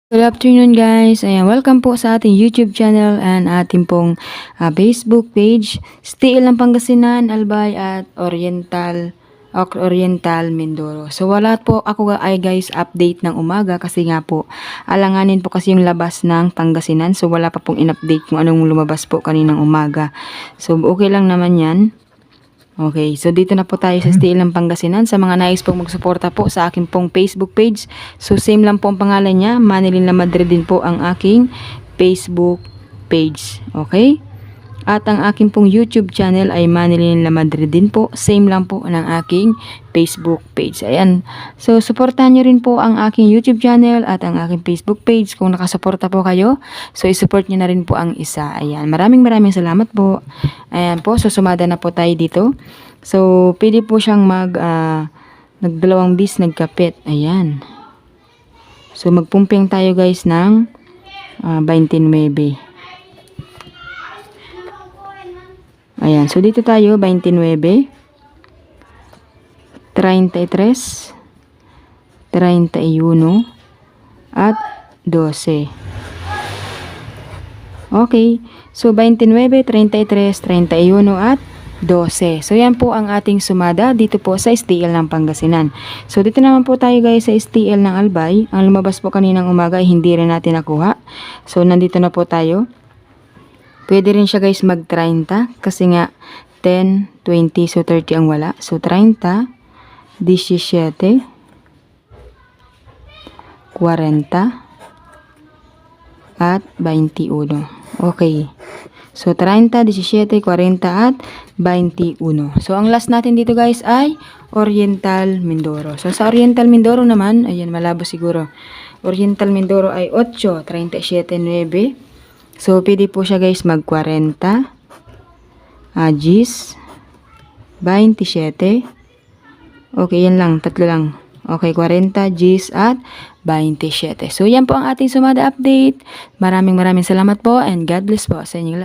Good afternoon guys, ayan, welcome po sa ating YouTube channel and ating pong Facebook page, STL ng Pangasinan, Albay at Oriental Mindoro. So wala po ako ay guys update ng umaga kasi nga po alanganin po kasi yung labas ng Pangasinan. So wala pa pong in-update kung anong lumabas po kaninang umaga. So okay lang naman yan. Okay, so dito na po tayo sa STL ng Pangasinan. Sa mga nais pong magsuporta po sa aking pong Facebook page. So same lang po ang pangalan niya. Manilyn La Madrid din po ang aking Facebook page. Okay? At ang aking pong YouTube channel ay Manilyn La Madrid din po. Same lang po ng aking Facebook page. Ayan. So, suportahan nyo rin po ang aking YouTube channel at ang aking Facebook page. Kung nakasuporta po kayo, so isupport nyo na rin po ang isa. Ayan. Maraming salamat po. Ayan po. So, sumada na po tayo dito. So, pwede po siyang nagdalawang bis, nagkapit. Ayan. So, magpumping tayo guys ng 29. Ayan, so dito tayo, 29, 33, 31, at 12. Okay, so 29, 33, 31, at 12. So yan po ang ating sumada dito po sa STL ng Pangasinan. So dito naman po tayo guys sa STL ng Albay. Ang lumabas po kaninang umaga ay hindi rin natin nakuha. So nandito na po tayo. Pwede rin siya guys mag-30 kasi nga 10, 20, so 30 ang wala. So 30, 17, 40, at 21. Okay. So 30, 17, 40, at 21. So ang last natin dito guys ay Oriental Mindoro. So sa Oriental Mindoro naman, ayan malabo siguro. Oriental Mindoro ay 8, 37, 9. So, pwede po siya guys mag-40, 10, 27. Okay, yan lang. Tatlo lang. Okay, 40, 10, at 27. So, yan po ang ating sumada update. Maraming salamat po and God bless po sa inyo lahat.